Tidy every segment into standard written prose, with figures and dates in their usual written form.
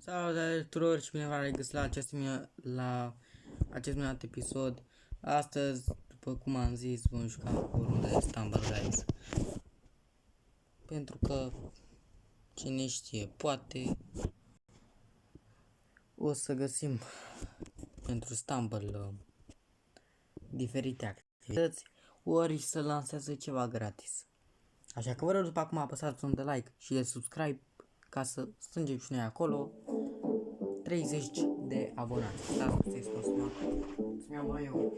Salutare tuturor și bine v-am regăsit la acest minunat episod. Astăzi, după cum am zis, vom juca o rundă de Stumble Guys. Pentru că, cine știe, poate o să găsim pentru Stumble diferite activități, ori să lansează ceva gratis. Așa că vă rog după acum apăsați un de like și de subscribe ca să strângem și noi acolo 30 de abonați. Stați cu să să-mi iau mai eu.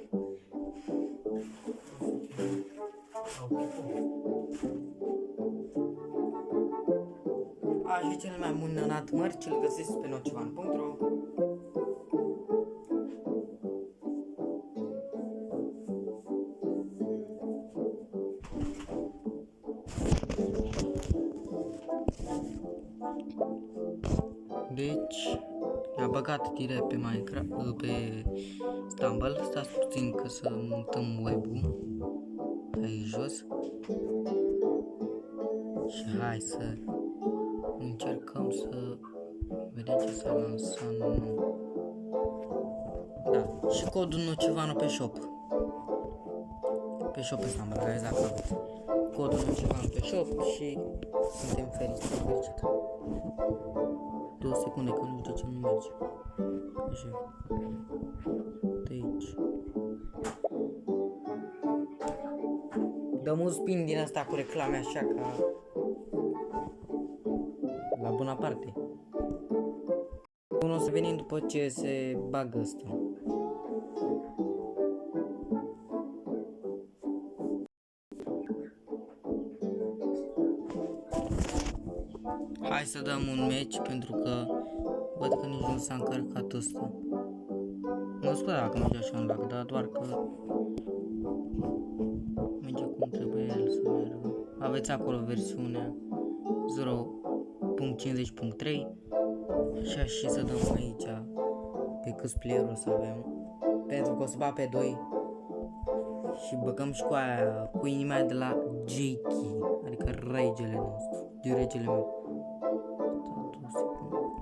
Aș fi cel mai minunat mărci, îl găsiți pe nocivan.ro. Deci, i-a băgat direct pe Minecraft, pe Stumble. Stați puțin că să mutăm web-ul aici jos. Și hai să încercăm să vedem ce s-a lansat. Da, și codul Nocivano pe shop. Pe shop pe Stumble, care dacă aveți codul Nocivano pe shop și suntem fericiți. 2 secunde că nu știu ce nu merge. Așa. De aici. Dăm un spin din asta cu reclame așa ca la bună parte. Unul o să venim după ce se bagă ăsta. Hai să dăm un match pentru că văd că nici nu s-a încărcat ăsta. Nu știu dacă merge așa un lag, dar doar că merge cum trebuie el să meargă. Aveți acolo versiunea 0.50.3. Așa și să dăm aici pe câți player o să avem. Pentru că o să bat pe 2 și băgăm și cu aia, cu inima de la Jakey, adică regele nostru, de regele meu.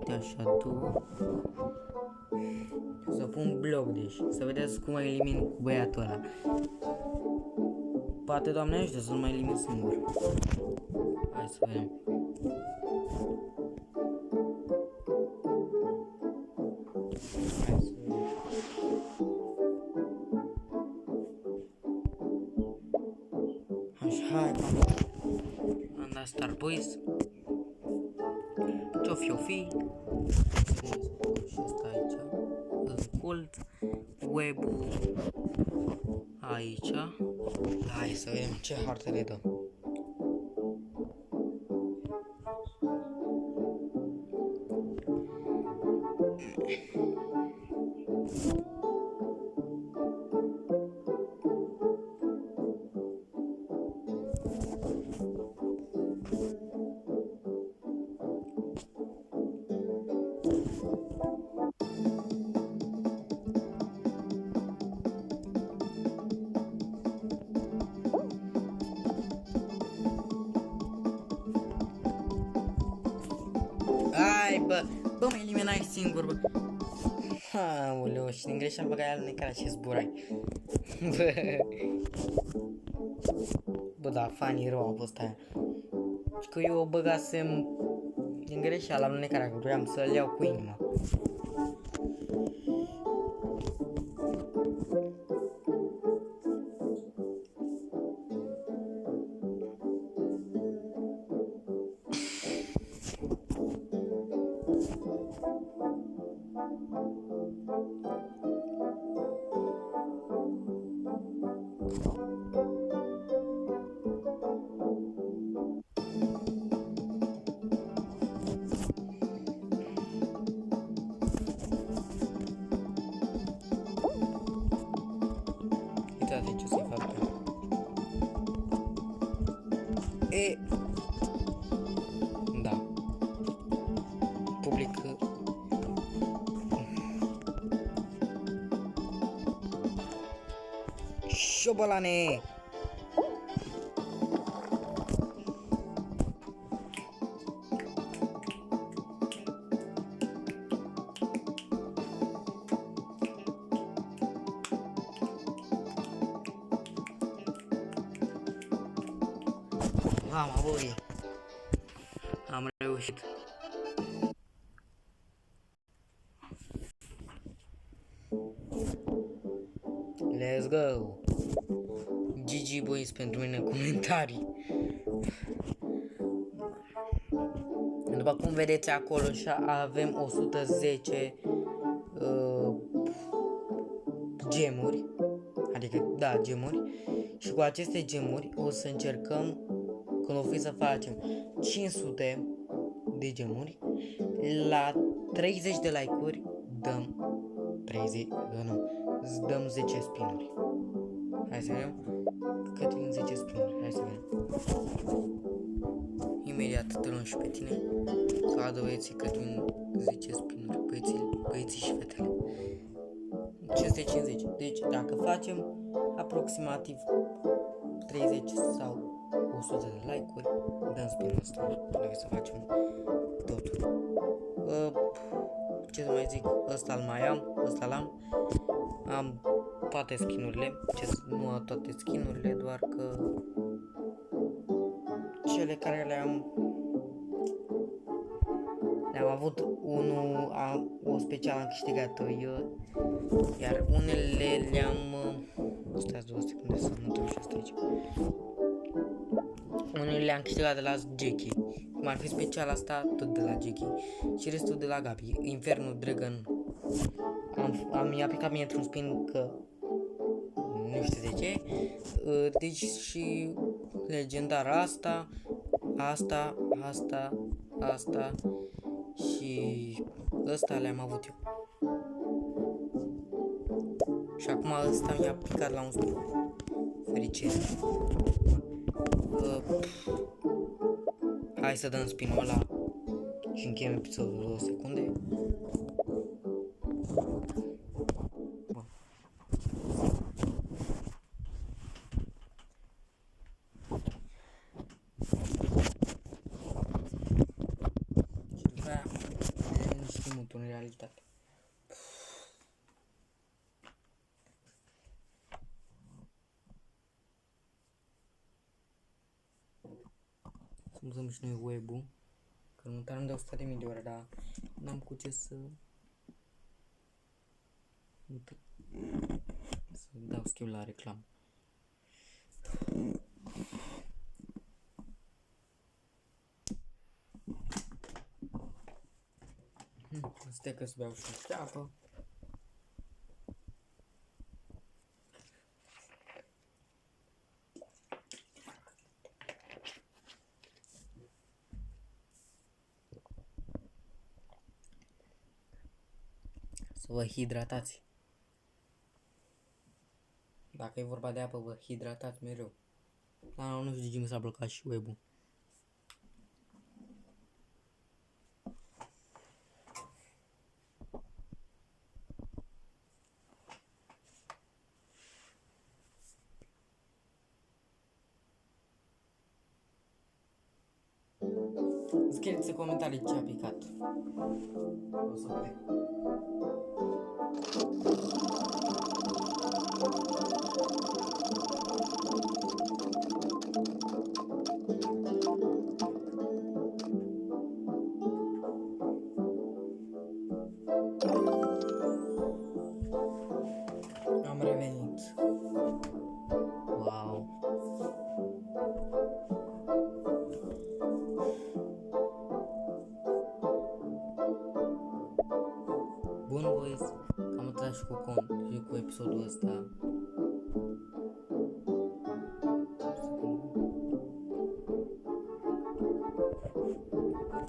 De așa două. Să pun bloc, deci să vedeți cum mă elimin cu băiatul ăla. Poate Doamne ajută să nu mă elimin singur. Hai să vedem. Hai să vedem. Așa, hai. Am dat Star Boys. Ce-o fi? Și asta aici. În cult. Web-ul aici. Hai să vedem ce hartă le dăm. Hai, bă, mă eliminai singur, bă. Aoleu, și din greșeală băgai alunecarea și zburai. Bă, da, funny rău a fost aia. Și că eu o băgasem din greșeală alunecarea, că vreau să-l iau cu inima. Uitați ce să-i fac. E... Da. Public... Șobolane! Mama, băi. Am reușit. Let's go. GG boys pentru mine în comentarii. După cum vedeți acolo, avem 110 gemuri. Adică, da, gemuri. Și cu aceste gemuri o să încercăm, când o fi să facem 500 de gemuri, la 30 de like-uri dăm 10 spinuri. Hai să vedem. Cât vin 10 spinuri. Hai să vedem. Imediat te luăm și pe tine. Să vadă băieții cât vin 10 spinuri. Băieții și fetele. 550. Deci dacă facem aproximativ 30 sau 100 de like-uri, dăm spinul ăsta. Trebuie să facem totul. Ce să mai zic, ăsta-l mai am, ăsta l-am. Am toate skinurile, nu am toate skinurile, doar că cele care le-am avut, o special am câștigat-o eu, iar unele le-am, stați 2 secunde să nu trec asta aici. Unele le-am câștigat de la Jackie, cum ar fi special asta, tot de la Jackie, și restul de la Gabi. Infernul Dragon mi-a picat mie într-un spin că nu știu de ce. Deci și legendar asta și ăsta le-am avut eu. Și acum ăsta mi-a picat la un spin. Fericire. Hai să dăm spinul ăla și încheiem episodul 2 secunde. Bun. Și după aia nu știm mult în realitate. Să usăm și noi web-ul, că momentan dau 100.000 de ore, dar n-am cu ce să dau schimb la reclamă. Stai că să beau și niște apă. Să vă hidratați. Dacă e vorba de apă, vă hidratați mereu. Dar nu știu de ce mi s-a blocat și web-ul. Scrieți în comentarii ce a picat. O să plec. Am revenit. Wow. Bun, boys, am atras și cu episodul ăsta.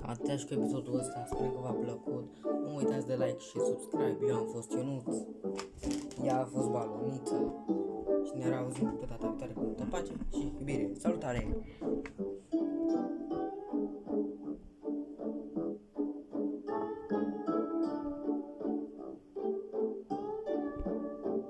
Am atras și cu episodul ăsta, sper că v-a plăcut. Nu uitați de like și subscribe. Eu am fost Ionuț, ea a fost Baloniță și ne auzim pe data viitoare cu multă pace și iubire. Salutare!